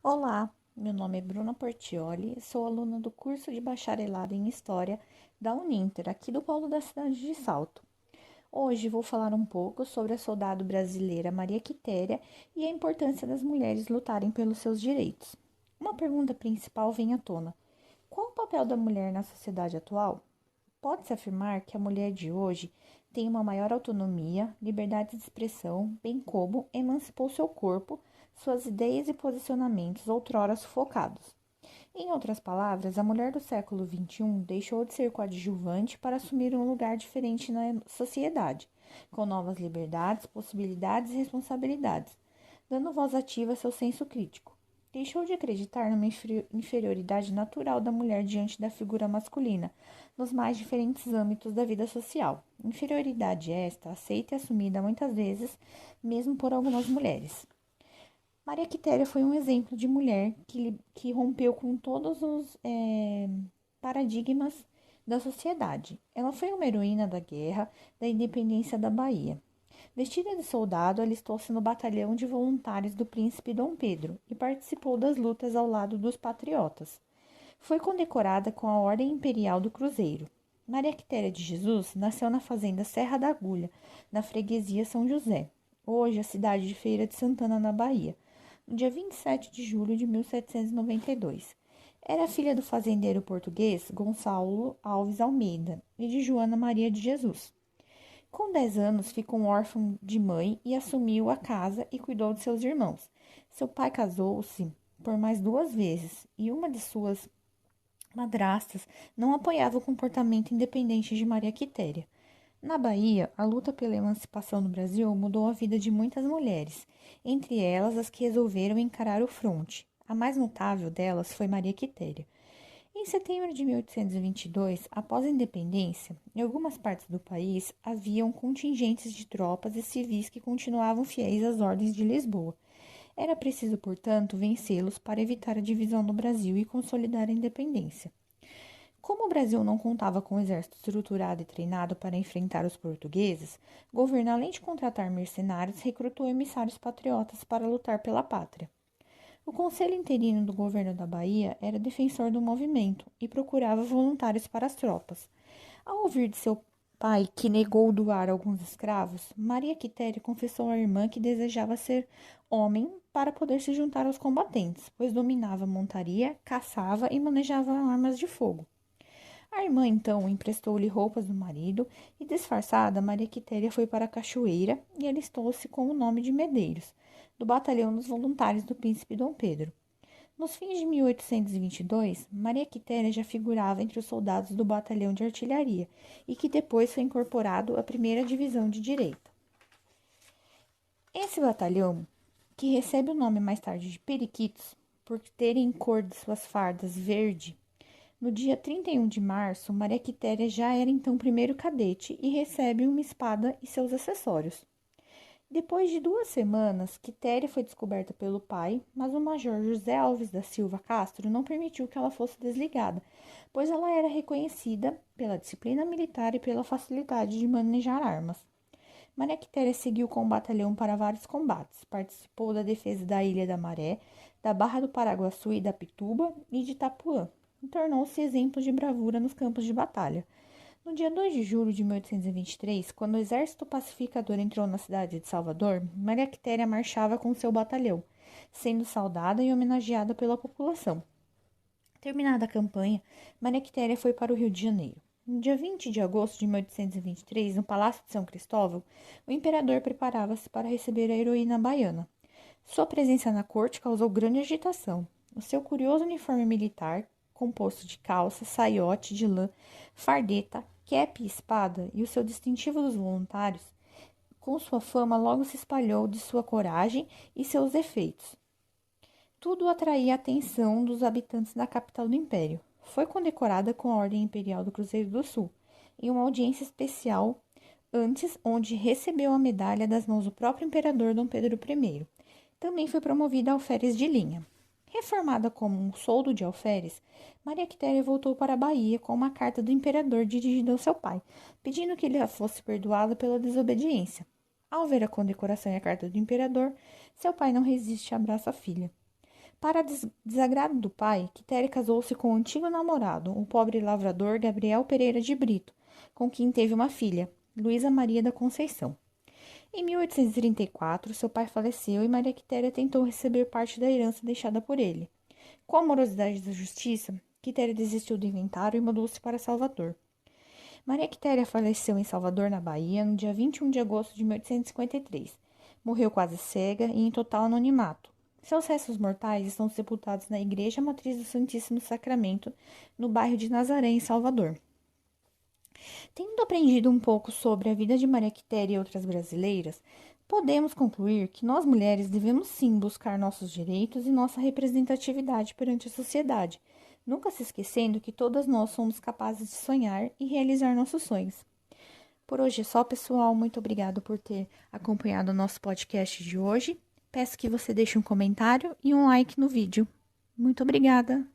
Olá, meu nome é Bruna Portioli, sou aluna do curso de bacharelado em História da Uninter, aqui do polo da cidade de Salto. Hoje vou falar um pouco sobre a soldado brasileira Maria Quitéria e a importância das mulheres lutarem pelos seus direitos. Uma pergunta principal vem à tona: qual o papel da mulher na sociedade atual? Pode-se afirmar que a mulher de hoje tem uma maior autonomia, liberdade de expressão, bem como emancipou seu corpo, suas ideias e posicionamentos outrora sufocados. Em outras palavras, a mulher do século XXI deixou de ser coadjuvante para assumir um lugar diferente na sociedade, com novas liberdades, possibilidades e responsabilidades, dando voz ativa a seu senso crítico. Deixou de acreditar numa inferioridade natural da mulher diante da figura masculina, nos mais diferentes âmbitos da vida social. Inferioridade esta aceita e assumida muitas vezes, mesmo por algumas mulheres. Maria Quitéria foi um exemplo de mulher que rompeu com todos os paradigmas da sociedade. Ela foi uma heroína da guerra da independência da Bahia. Vestida de soldado, alistou-se no batalhão de voluntários do príncipe Dom Pedro e participou das lutas ao lado dos patriotas. Foi condecorada com a Ordem Imperial do Cruzeiro. Maria Quitéria de Jesus nasceu na fazenda Serra da Agulha, na freguesia São José, hoje a cidade de Feira de Santana, na Bahia, no dia 27 de julho de 1792. Era filha do fazendeiro português Gonçalo Alves Almeida e de Joana Maria de Jesus. Com 10 anos, ficou órfão de mãe e assumiu a casa e cuidou de seus irmãos. Seu pai casou-se por mais 2 vezes e uma de suas madrastas não apoiava o comportamento independente de Maria Quitéria. Na Bahia, a luta pela emancipação no Brasil mudou a vida de muitas mulheres, entre elas as que resolveram encarar o fronte. A mais notável delas foi Maria Quitéria. Em setembro de 1822, após a independência, em algumas partes do país haviam contingentes de tropas e civis que continuavam fiéis às ordens de Lisboa. Era preciso, portanto, vencê-los para evitar a divisão do Brasil e consolidar a independência. Como o Brasil não contava com um exército estruturado e treinado para enfrentar os portugueses, o governo, além de contratar mercenários, recrutou emissários patriotas para lutar pela pátria. O Conselho Interino do Governo da Bahia era defensor do movimento e procurava voluntários para as tropas. Ao ouvir de seu pai que negou doar alguns escravos, Maria Quitéria confessou à irmã que desejava ser homem para poder se juntar aos combatentes, pois dominava a montaria, caçava e manejava armas de fogo. A irmã, então, emprestou-lhe roupas do marido e, disfarçada, Maria Quitéria foi para a cachoeira e alistou-se com o nome de Medeiros, do batalhão dos voluntários do príncipe Dom Pedro. Nos fins de 1822, Maria Quitéria já figurava entre os soldados do batalhão de artilharia e que depois foi incorporado à primeira divisão de direita. Esse batalhão, que recebe o nome mais tarde de Periquitos, por ter em cor de suas fardas verde. No dia 31 de março, Maria Quitéria já era então primeiro cadete e recebe uma espada e seus acessórios. Depois de 2 semanas, Quitéria foi descoberta pelo pai, mas o major José Alves da Silva Castro não permitiu que ela fosse desligada, pois ela era reconhecida pela disciplina militar e pela facilidade de manejar armas. Maria Quitéria seguiu com o batalhão para vários combates, participou da defesa da Ilha da Maré, da Barra do Paraguaçu e da Pituba e de Itapuã, e tornou-se exemplo de bravura nos campos de batalha. No dia 2 de julho de 1823, quando o exército pacificador entrou na cidade de Salvador, Maria Quitéria marchava com seu batalhão, sendo saudada e homenageada pela população. Terminada a campanha, Maria Quitéria foi para o Rio de Janeiro. No dia 20 de agosto de 1823, no Palácio de São Cristóvão, o imperador preparava-se para receber a heroína baiana. Sua presença na corte causou grande agitação. O seu curioso uniforme militar, composto de calça, saiote de lã, fardeta, cap e espada, e o seu distintivo dos voluntários, com sua fama logo se espalhou de sua coragem e seus efeitos. Tudo atraía a atenção dos habitantes da capital do Império. Foi condecorada com a Ordem Imperial do Cruzeiro do Sul, em uma audiência especial antes, onde recebeu a medalha das mãos do próprio imperador Dom Pedro I. Também foi promovida a alferes de linha. Reformada como um soldo de alferes, Maria Quitéria voltou para a Bahia com uma carta do imperador dirigida ao seu pai, pedindo que ele fosse perdoado pela desobediência. Ao ver a condecoração e a carta do imperador, seu pai não resiste e abraça a filha. Para desagrado do pai, Quitéria casou-se com o antigo namorado, o pobre lavrador Gabriel Pereira de Brito, com quem teve uma filha, Luísa Maria da Conceição. Em 1834, seu pai faleceu e Maria Quitéria tentou receber parte da herança deixada por ele. Com a morosidade da justiça, Quitéria desistiu do inventário e mudou-se para Salvador. Maria Quitéria faleceu em Salvador, na Bahia, no dia 21 de agosto de 1853. Morreu quase cega e em total anonimato. Seus restos mortais estão sepultados na Igreja Matriz do Santíssimo Sacramento, no bairro de Nazaré, em Salvador. Tendo aprendido um pouco sobre a vida de Maria Quitéria e outras brasileiras, podemos concluir que nós mulheres devemos sim buscar nossos direitos e nossa representatividade perante a sociedade, nunca se esquecendo que todas nós somos capazes de sonhar e realizar nossos sonhos. Por hoje é só, pessoal. Muito obrigado por ter acompanhado o nosso podcast de hoje. Peço que você deixe um comentário e um like no vídeo. Muito obrigada!